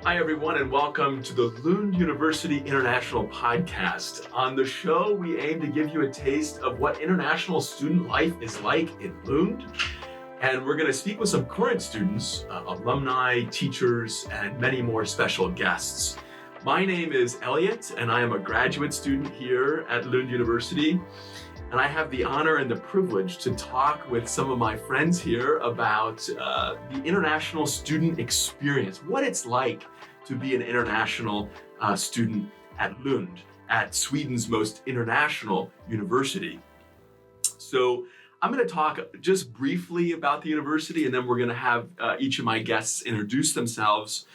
Hi, everyone, and welcome to the Lund University International Podcast. On the show, we aim to give you a taste of what international student life is like in Lund. And we're going to speak with some current students, alumni, teachers, and many more special guests. My name is Elliott, and I am a graduate student here at Lund University. And I have the honor and the privilege to talk with some of my friends here about the international student experience, what it's like to be an international student at Lund, at Sweden's most international university. So I'm going to talk just briefly about the university, and then we're going to have each of my guests introduce themselves.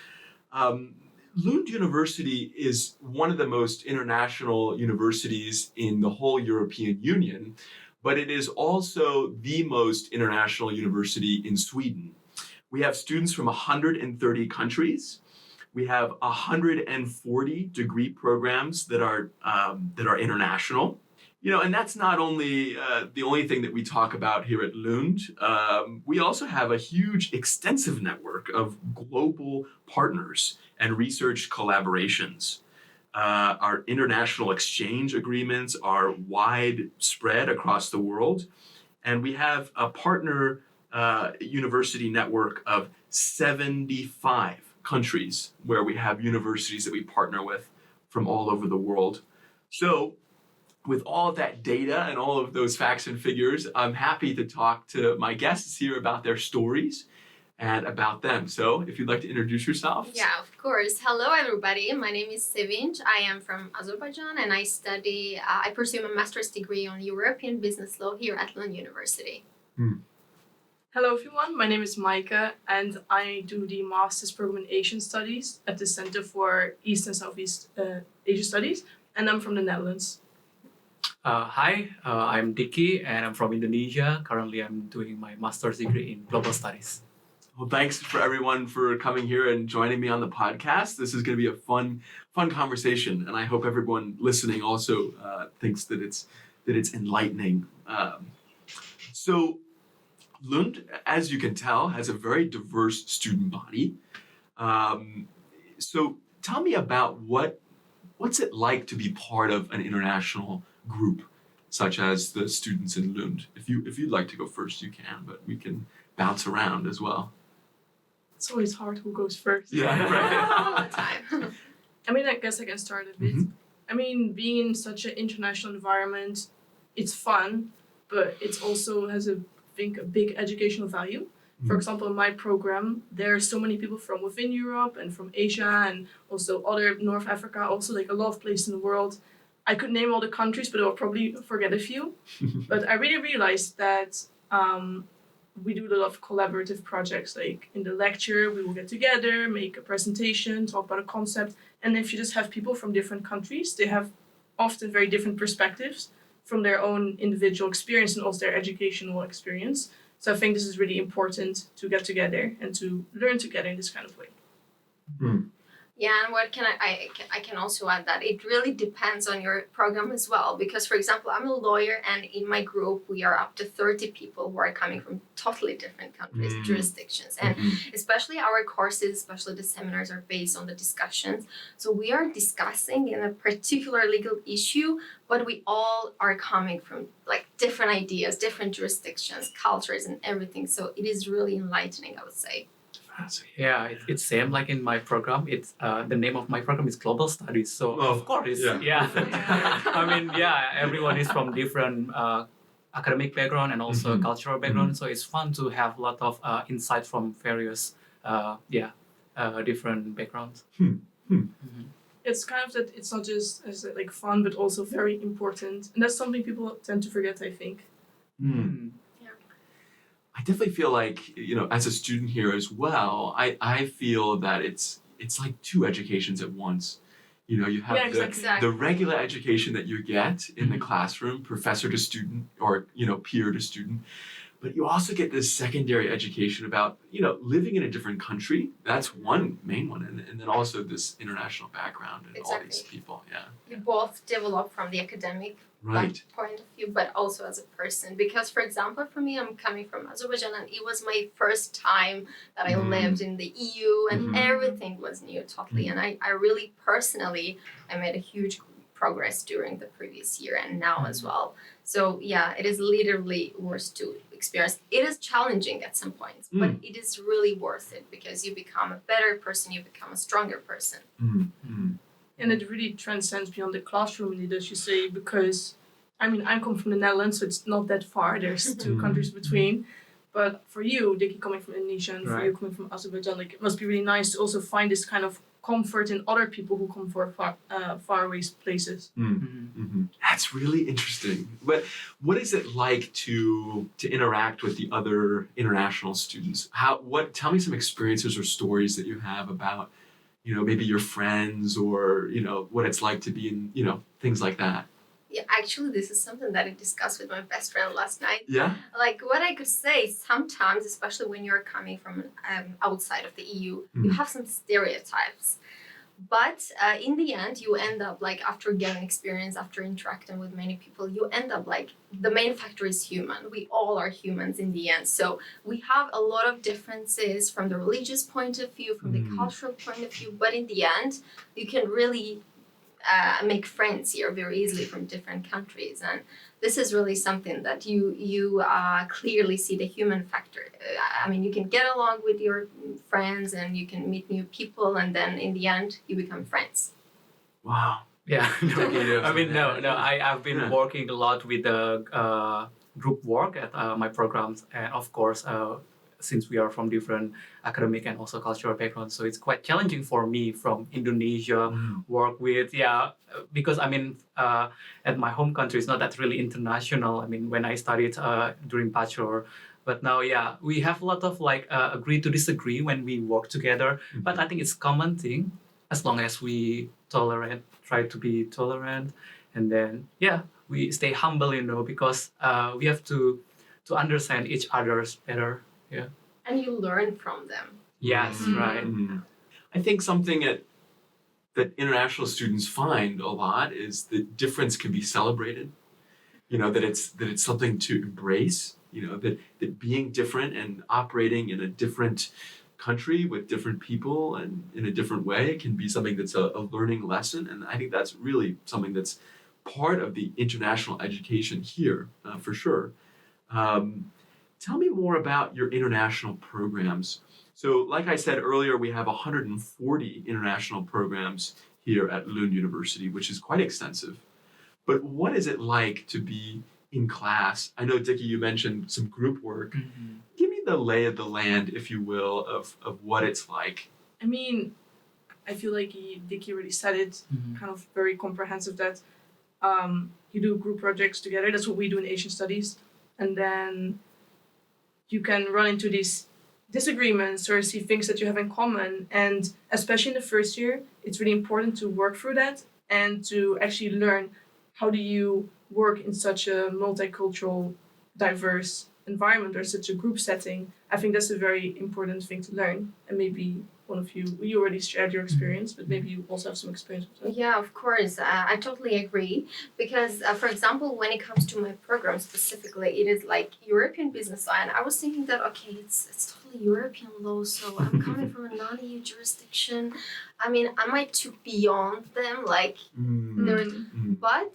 Lund University is one of the most international universities in the whole European Union, but it is also the most international university in Sweden. We have students from 130 countries. We have 140 degree programs that are international. You know, and that's not only the only thing that we talk about here at Lund. We also have a huge, extensive network of global partners and research collaborations. Our international exchange agreements are widespread across the world. And we have a partner university network of 75 countries where we have universities that we partner with from all over the world. So with all of that data and all of those facts and figures, I'm happy to talk to my guests here about their stories and about them. So if you'd like to introduce yourself. Yeah, of course. Hello, everybody. My name is Sevinj. I am from Azerbaijan, and I pursue a master's degree on European business law here at Lund University. Hello, everyone. My name is Maaike, and I do the master's program in Asian Studies at the Center for East and Southeast Asia Studies, and I'm from the Netherlands. Hi, I'm Dicky, and I'm from Indonesia. Currently, I'm doing my master's degree in global studies. Well, thanks for everyone for coming here and joining me on the podcast. This is going to be a fun conversation, and I hope everyone listening also thinks that it's enlightening. So, Lund, as you can tell, has a very diverse student body. So, tell me about what's it like to be part of an international group, such as the students in Lund. If you'd like to go first, you can, but we can bounce around as well. It's always hard who goes first. Yeah, right. All the time. I guess I can start a bit. Mm-hmm. Being in such an international environment, it's fun, but it also has a big educational value. Mm-hmm. For example, in my program, there are so many people from within Europe and from Asia and also other North Africa, also like a lot of places in the world. I could name all the countries, but I will probably forget a few. But I really realized that we do a lot of collaborative projects. Like in the lecture, we will get together, make a presentation, talk about a concept. And if you just have people from different countries, they have often very different perspectives from their own individual experience and also their educational experience. So I think this is really important to get together and to learn together in this kind of way. Mm. Yeah, and what can I can also add that it really depends on your program as well. Because, for example, I'm a lawyer, and in my group, we are up to 30 people who are coming from totally different countries, jurisdictions. And especially our courses, especially the seminars, are based on the discussions. So we are discussing in a particular legal issue, but we all are coming from like different ideas, different jurisdictions, cultures, and everything. So it is really enlightening, I would say. Yeah, it's same like in my program. It's the name of my program is Global Studies. So of course, everyone is from different academic background and also cultural background. So it's fun to have a lot of insight from various different backgrounds. It's kind of that it's not just as like fun, but also very important, and that's something people tend to forget, I think. I definitely feel like, as a student here as well, I feel that it's like two educations at once. You have the regular education that you get in the classroom, professor to student or, peer to student. but you also get this secondary education about, living in a different country. That's one main one. And then also this international background and all these people. Yeah. You both develop from the academic Right. point of view, but also as a person. Because, for example, for me, I'm coming from Azerbaijan, and it was my first time that I lived in the EU, and everything was new totally. And I really personally, I made a huge progress during the previous year and now as well. So yeah, it is literally worth to experience. It is challenging at some points, but it is really worth it because you become a better person, you become a stronger person. And it really transcends beyond the classroom, indeed, as you say, because, I come from the Netherlands, so it's not that far. There's two countries between. But for you, Dicky, coming from Indonesia, and for you coming from Azerbaijan, it must be really nice to also find this kind of comfort in other people who come from faraway places. That's really interesting. But what is it like to interact with the other international students? Tell me some experiences or stories that you have about, maybe your friends or, what it's like to be in, things like that. Yeah, actually, this is something that I discussed with my best friend last night. Yeah? Like, what I could say, sometimes, especially when you're coming from outside of the EU, you have some stereotypes. But in the end, you end up, after getting experience, after interacting with many people, you end up, the main factor is human. We all are humans in the end. So we have a lot of differences from the religious point of view, from the cultural point of view. But in the end, you can really make friends here very easily from different countries, and this is really something that you clearly see the human factor. You can get along with your friends and you can meet new people, and then in the end you become friends. Wow. Yeah. I've been working a lot with the group work at my programs, and of course, since we are from different academic and also cultural backgrounds, so it's quite challenging for me from Indonesia work with because at my home country it's not that really international. When I studied during bachelor, but now we have a lot of agree to disagree when we work together. But I think it's common thing as long as we try to be tolerant, and then we stay humble, because we have to understand each other's better. Yeah. And you learn from them. Yes, right. I think something that international students find a lot is that difference can be celebrated. That it's something to embrace. That being different and operating in a different country with different people and in a different way can be something that's a learning lesson. And I think that's really something that's part of the international education here, for sure. Tell me more about your international programs. So, like I said earlier, we have 140 international programs here at Lund University, which is quite extensive. But what is it like to be in class? I know, Dicky, you mentioned some group work. Give me the lay of the land, if you will, of what it's like. I feel like Dicky already said it, kind of very comprehensive, that you do group projects together. That's what we do in Asian studies. And then you can run into these disagreements or see things that you have in common. And especially in the first year, it's really important to work through that and to actually learn how do you work in such a multicultural, diverse environment or such a group setting. I think that's a very important thing to learn. And maybe one of you already shared your experience, but maybe you also have some experience with that. Yeah, of course. I totally agree. Because, for example, when it comes to my program specifically, it is European business law. And I was thinking that, okay, it's totally European law, so I'm coming from a non-EU jurisdiction. I might too beyond them, but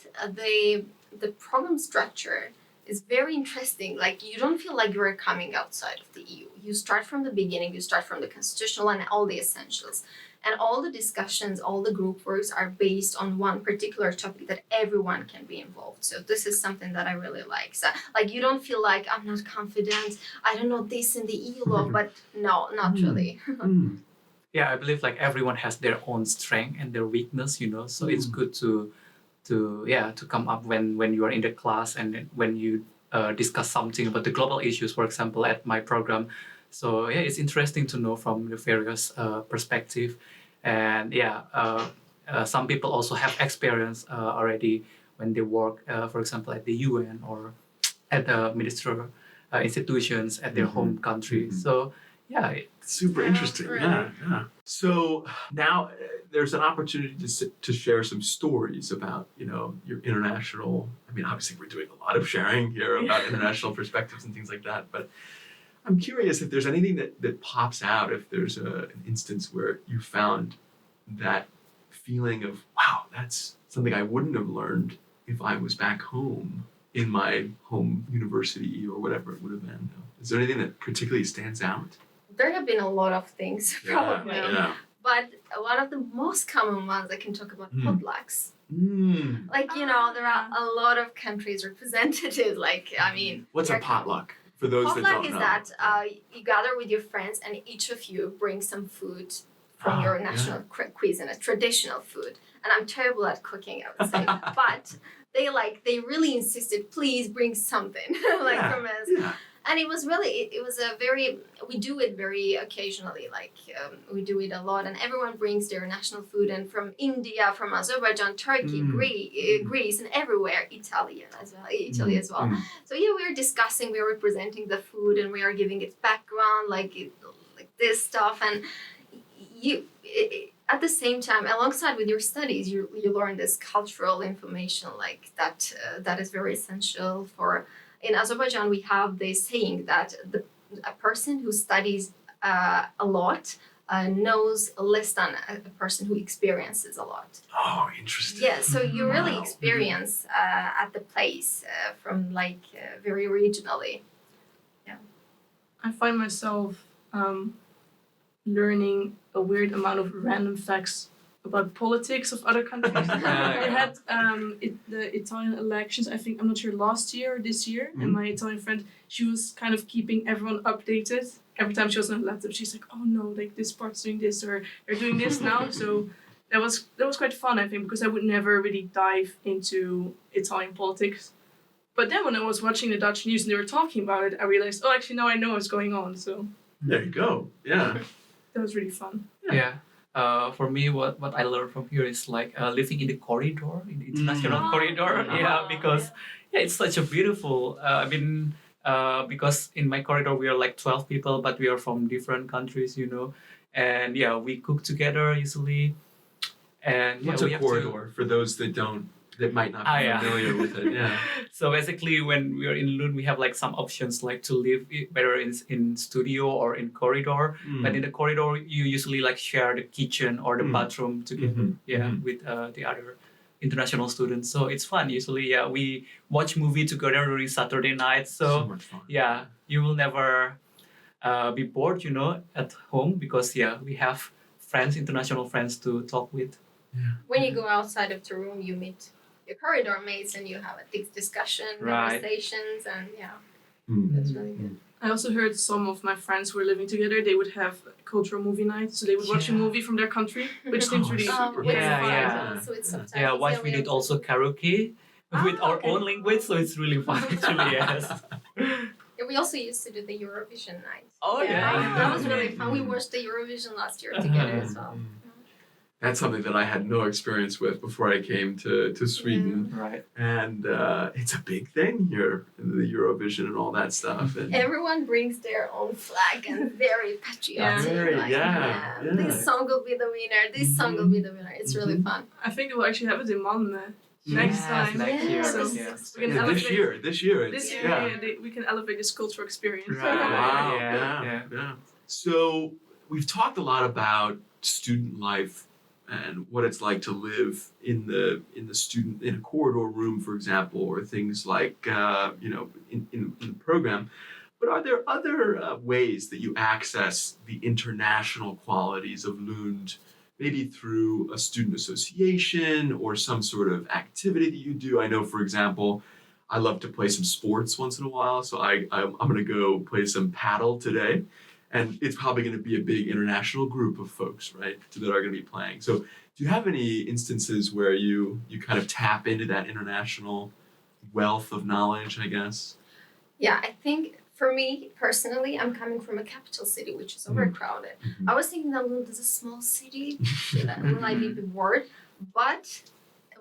the program structure is very interesting. You don't feel like you're coming outside of the EU. You start from the beginning, you start from the constitutional and all the essentials. And all the discussions, all the group works are based on one particular topic that everyone can be involved. So this is something that I really like. So you don't feel like I'm not confident, I don't know this in the EU law, but no, not really. Yeah, I believe everyone has their own strength and their weakness, so it's good to come up when you are in the class and when you discuss something about the global issues, for example, at my program. So it's interesting to know from the various perspective, and some people also have experience already when they work, for example, at the UN or at the institutions at their home country. So yeah, super interesting. Really. Yeah. So now there's an opportunity to share some stories about, your international. I mean, obviously we're doing a lot of sharing here about international perspectives and things like that. But I'm curious if there's anything that pops out, if there's an instance where you found that feeling of, wow, that's something I wouldn't have learned if I was back home in my home university or whatever it would have been. Is there anything that particularly stands out? There have been a lot of things, probably. Yeah. But one of the most common ones I can talk about potlucks. Mm. Like, there are a lot of countries represented. Like, I mean... What's a potluck? For those that don't know. Potluck is that you gather with your friends and each of you brings some food from your national cuisine, a traditional food. And I'm terrible at cooking, I would say. But they really insisted, please bring something from us. Yeah. And it was we do it very occasionally, we do it a lot, and everyone brings their national food, and from India, from Azerbaijan, Turkey, Greece, and everywhere, Italy as well. So we are discussing, we are representing the food, and we are giving its background, like this stuff, and at the same time, alongside with your studies, you learn this cultural information that is very essential for. In Azerbaijan, we have this saying that a person who studies a lot knows less than a person who experiences a lot. Oh, interesting. Yeah, so you really experience at the place from very regionally. Yeah. I find myself learning a weird amount of random facts about politics of other countries. We had the Italian elections, I think, I'm not sure, last year or this year, and my Italian friend, she was kind of keeping everyone updated. Every time she was on a laptop, she's like, oh no, this part's doing this, or they're doing this now. So that was quite fun, I think, because I would never really dive into Italian politics. But then when I was watching the Dutch news and they were talking about it, I realized, oh, actually, now I know what's going on. So there you go. Yeah. That was really fun. Yeah. For me, what I learned from here is living in the corridor, in the international corridor. Because it's such a beautiful. Because in my corridor we are 12 people, but we are from different countries, and we cook together usually. And what's a corridor for those that might not be familiar with it? Yeah. So basically, when we are in Lund, we have some options to live whether in studio or in corridor. But in the corridor, you usually share the kitchen or the bathroom together. With the other international students. So it's fun. Usually, we watch movie together during Saturday night. So much fun. Yeah, you will never be bored, at home because we have friends, international friends to talk with. Yeah. When you go outside of the room, you meet your corridor mates and you have a big discussion, conversations, and that's really good. I also heard some of my friends who were living together, they would have cultural movie nights, so they would watch a movie from their country, which seems really super with fun. So it's sometimes we did also karaoke with our own language, so it's really fun actually, yes. We also used to do the Eurovision night. Oh yeah. That was really fun. We watched the Eurovision last year together as well. That's something that I had no experience with before I came to Sweden. Right. And it's a big thing here, the Eurovision and all that stuff. And everyone brings their own flag and very patriotic. This song will be the winner. This song will be the winner. It's really fun. I think we'll actually have it in Malmö next time. Next year. So we can elevate, this year. We can elevate this cultural experience. Right. Wow. Yeah. So we've talked a lot about student life and what it's like to live in a corridor room, for example, or things like in the program. But are there other ways that you access the international qualities of Lund, maybe through a student association or some sort of activity that you do? I know, for example, I love to play some sports once in a while, so I'm going to go play some paddle today. And it's probably going to be a big international group of folks, right, that are going to be playing. So do you have any instances where you kind of tap into that international wealth of knowledge, I guess? Yeah, I think for me, personally, I'm coming from a capital city, which is overcrowded. I was thinking that Lund is a small city. Will I be bored? But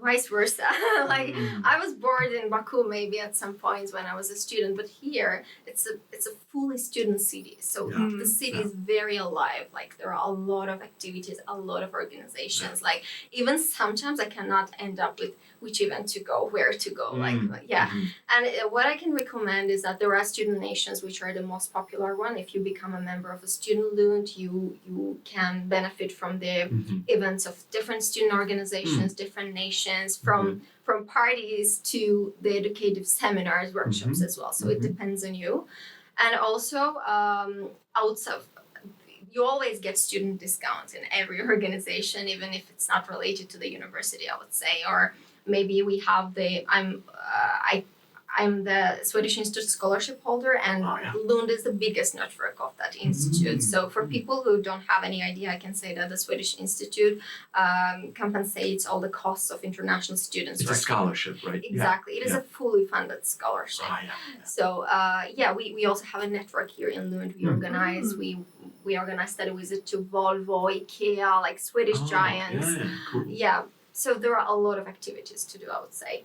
vice versa. Like I was bored in Baku maybe at some points when I was a student, but here it's a fully student city. So the city is very alive. Like there are a lot of activities, a lot of organizations. Like even sometimes I cannot end up with which event to go, where to go. And what I can recommend is that there are student nations which are the most popular one. If you become a member of a student Lund, you can benefit from the events of different student organizations, different nations, from parties to the educative seminars, workshops as well. So it depends on you. And also outside, you always get student discounts in every organization, even if it's not related to the university, I would say. Or maybe we have I'm the Swedish Institute scholarship holder, and Lund is the biggest network of that institute. So for people who don't have any idea, I can say that the Swedish Institute compensates all the costs of international students. It's a scholarship, right? Exactly. It is a fully funded scholarship. So we also have a network here in Lund. We organize we organize study visit to Volvo, IKEA, like Swedish giants. Cool. So there are a lot of activities to do, I would say.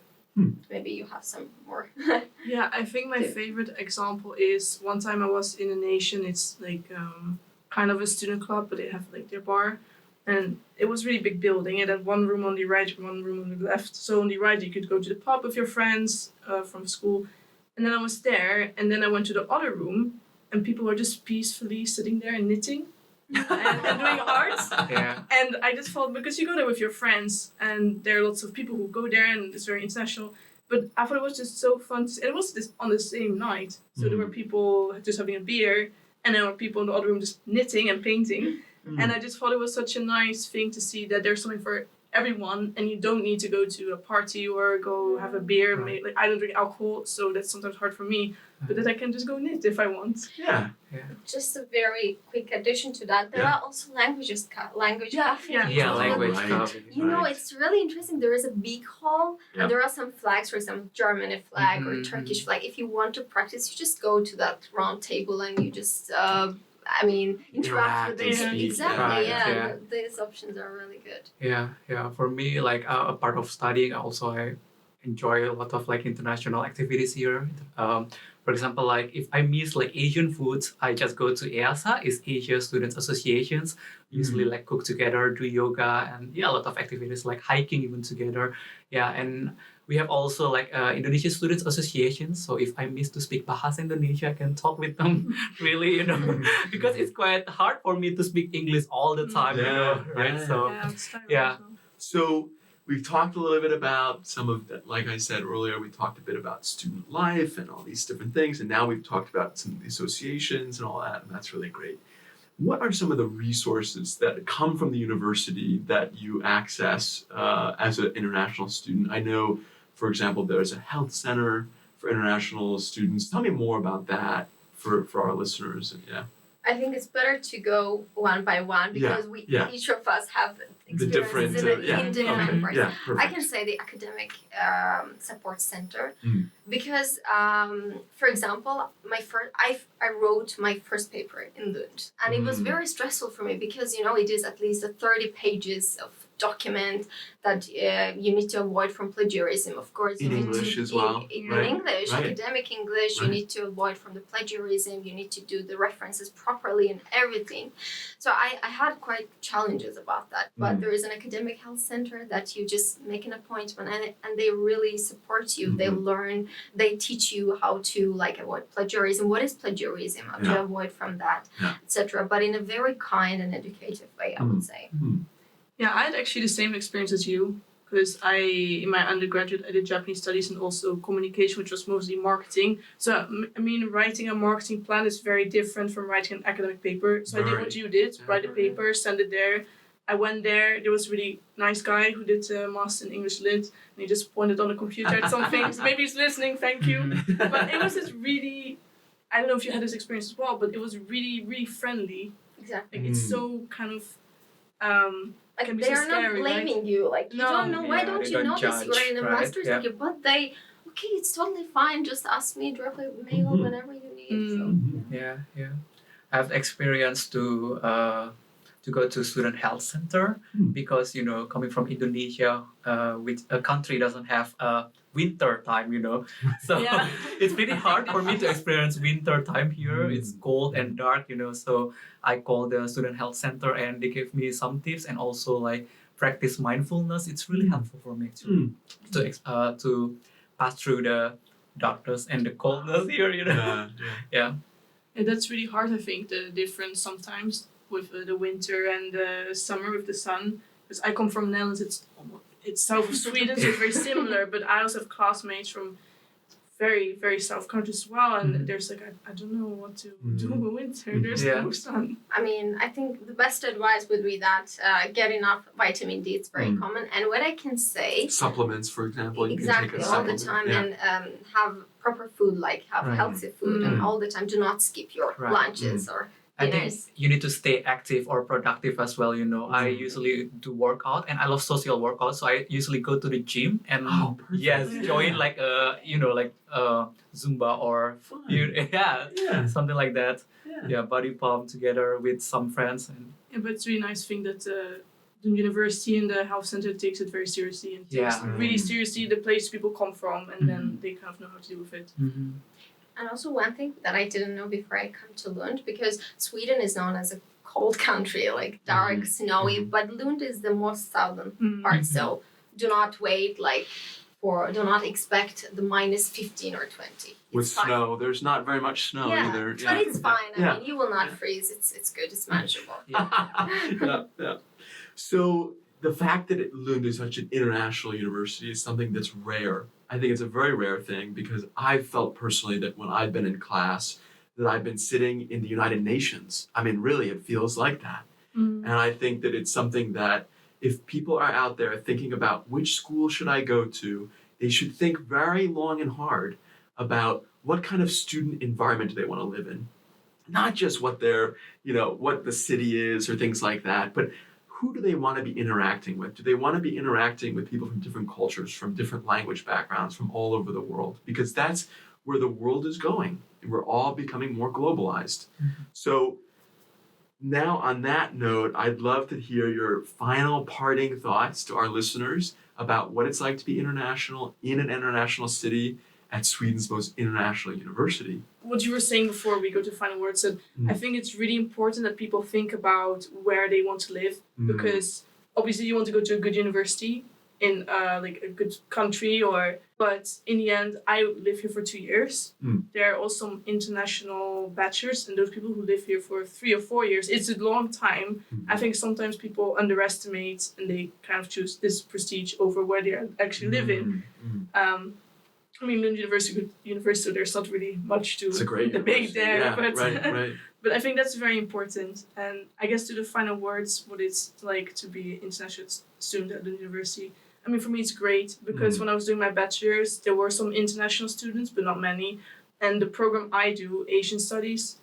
Maybe you have some more. Yeah, I think my favorite example is one time I was in a nation. It's like kind of a student club, but they have like their bar, and it was a really big building. It had one room on the right, one room on the left. So on the right you could go to the pub with your friends from school, and then I was there, and then I went to the other room, and people were just peacefully sitting there and knitting. and doing art. And I just felt, because you go there with your friends and there are lots of people who go there and it's very international, but I thought it was just so fun and it was this on the same night, so there were people just having a beer and there were people in the other room just knitting and painting, and I just thought it was such a nice thing to see that there's something for everyone and you don't need to go to a party or go have a beer. Like I don't drink alcohol, so that's sometimes hard for me, but that I can just go knit if I want. Just a very quick addition to that, there are also language cafes. Language cafes. You know, it's really interesting. There is a big hall and there are some flags, for example, German flag or Turkish flag. If you want to practice, you just go to that round table and you just interact with them. Exactly, these options are really good. For me, like a part of studying, also I enjoy a lot of like international activities here. For example, like if I miss like Asian foods, I just go to EASA, is Asia Students Associations. Usually like cook together, do yoga, and a lot of activities like hiking even together. And we have also like Indonesian Students Association. So if I miss to speak Bahasa Indonesia, I can talk with them really, because it's quite hard for me to speak English all the time, right? So we've talked a little bit about some of that. Like I said earlier, we talked a bit about student life and all these different things. And now we've talked about some of the associations and all that. And that's really great. What are some of the resources that come from the university that you access as an international student? I know, for example, there's a health center for international students. Tell me more about that for our listeners. I think it's better to go one by one because each of us have experiences in different parts. I can say the academic support center because, for example, I wrote my first paper in Lund, and it was very stressful for me because it is at least 30 pages of document that you need to avoid from plagiarism, of course. In English as well. In English, academic English, you need to avoid from the plagiarism, you need to do the references properly and everything. So I had quite challenges about that, but there is an academic health center that you just make an appointment and they really support you. They teach you how to avoid plagiarism, what is plagiarism, how to avoid from that, etc. But in a very kind and educative way, I would say. Yeah, I had actually the same experience as you, because in my undergraduate, I did Japanese studies and also communication, which was mostly marketing. So, writing a marketing plan is very different from writing an academic paper. So I did what you did, write a paper, send it there. I went there, there was a really nice guy who did a master in English Lit, and he just pointed on the computer at some things. Maybe he's listening, thank you. But it was just really, I don't know if you had this experience as well, but it was really, really friendly. Exactly. Like, it's so kind of... they are not blaming you. Like, you don't know, why don't you know this? You're in a master's degree, but it's totally fine. Just ask me, drop a mail whenever you need. I have experience to to go to student health center because coming from Indonesia, which a country doesn't have winter time, so it's pretty hard for me to experience winter time here. It's cold and dark, so I called the student health center and they gave me some tips and also like practice mindfulness. It's really helpful for me to pass through the darkness and the coldness here, Yeah. And that's really hard, I think, the difference sometimes with the winter and the summer with the sun. Because I come from Netherlands, it's south of Sweden, so it's very similar. But I also have classmates from very, very south countries as well. And there's like, I don't know what to do in winter. There's no sun. I mean, I think the best advice would be that get enough vitamin D. It's very common. And what I can say... Supplements, for example. Exactly, all the time. And have proper food, like have healthy food. And all the time, do not skip your lunches or I dinners. think you need to stay active or productive as well. I usually do workout and I love social workout, so I usually go to the gym and join like Zumba or something like that. Body pump together with some friends. But it's really nice thing that the university and the health center takes it very seriously and takes really seriously the place people come from, and then they kind of know how to deal with it. And also one thing that I didn't know before I come to Lund, because Sweden is known as a cold country, like dark, snowy, but Lund is the most southern part. So do not wait do not expect the minus 15 or 20. With snow, there's not very much snow either. But it's fine. I mean, you will not freeze. It's good. It's manageable. So the fact that Lund is such an international university is something that's rare. I think it's a very rare thing because I've felt personally that when I've been in class, that I've been sitting in the United Nations. I mean, really, it feels like that. And I think that it's something that if people are out there thinking about which school should I go to, they should think very long and hard about what kind of student environment do they want to live in. Not just what their, what the city is or things like that, but who do they want to be interacting with? Do they want to be interacting with people from different cultures, from different language backgrounds, from all over the world? Because that's where the world is going. And we're all becoming more globalized. So now on that note, I'd love to hear your final parting thoughts to our listeners about what it's like to be international in an international city at Sweden's most international university. What you were saying before we go to final words, that I think it's really important that people think about where they want to live, because obviously you want to go to a good university in like a good country, but in the end, I live here for 2 years. There are also international bachelors, and those people who live here for 3 or 4 years, it's a long time. I think sometimes people underestimate and they kind of choose this prestige over where they actually live in. I mean, Lund University, so there's not really much to debate there. But, but I think that's very important. And I guess to the final words, what it's like to be an international student at Lund University. I mean, for me, it's great because when I was doing my bachelor's, there were some international students, but not many. And the program I do, Asian Studies,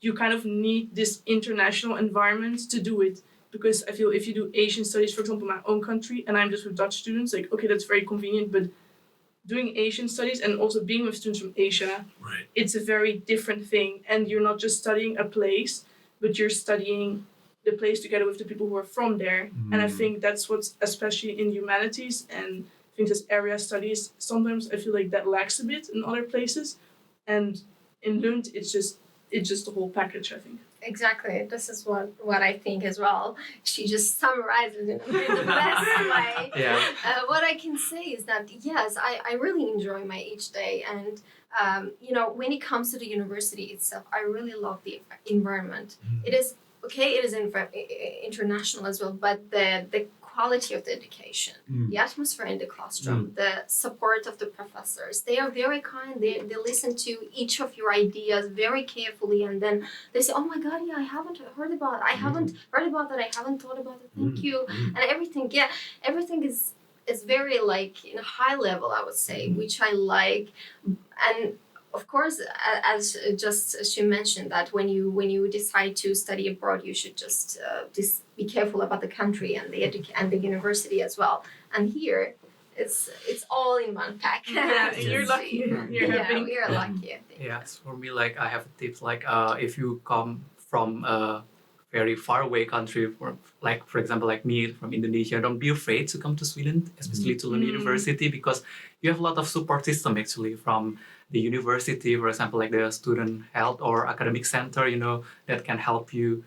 you kind of need this international environment to do it. Because I feel if you do Asian Studies, for example, in my own country, and I'm just with Dutch students, like, okay, that's very convenient, but doing Asian studies and also being with students from Asia, it's a very different thing. And you're not just studying a place, but you're studying the place together with the people who are from there. And I think that's what's, especially in humanities and I think just area studies, sometimes I feel like that lacks a bit in other places. And in Lund, it's just the whole package, I think. Exactly. This is what I think as well. She just summarized it in the best way. What I can say is that, yes, I really enjoy my each day. And, when it comes to the university itself, I really love the environment. It is, it is international as well, but the quality of the education, the atmosphere in the classroom, the support of the professors. They are very kind. They listen to each of your ideas very carefully, and then they say, "Oh my God, yeah, I haven't heard about it. I haven't heard about that. I haven't thought about it. Thank you." And everything, everything is very like in a high level, I would say, which I like. And of course, as she mentioned, that when you decide to study abroad, you should just be careful about the country and the university as well. And here, it's all in one pack. You're lucky. We're lucky. I think. For me, like I have tips like if you come from a very far away country, for example, like me from Indonesia, don't be afraid to come to Sweden, especially to Lund University, because you have a lot of support system actually from the university, for example, like the student health or academic center, that can help you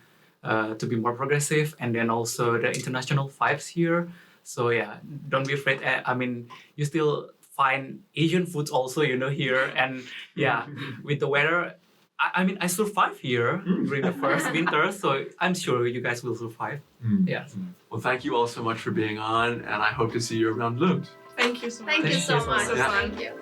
to be more progressive, and then also the international vibes here. So yeah, don't be afraid. I mean, you still find Asian foods also, here, and yeah, with the weather. I mean, I survived here during the first winter, so I'm sure you guys will survive. Yeah. Well, thank you all so much for being on, and I hope to see you around Lund. Thank you so much. Thank you so much. Yeah. Thank you.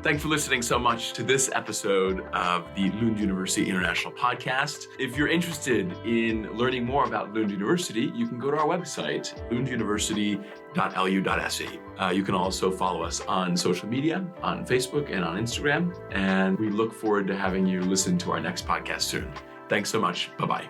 Thanks for listening so much to this episode of the Lund University International Podcast. If you're interested in learning more about Lund University, you can go to our website, lunduniversity.lu.se. You can also follow us on social media, on Facebook and on Instagram. And we look forward to having you listen to our next podcast soon. Thanks so much. Bye-bye.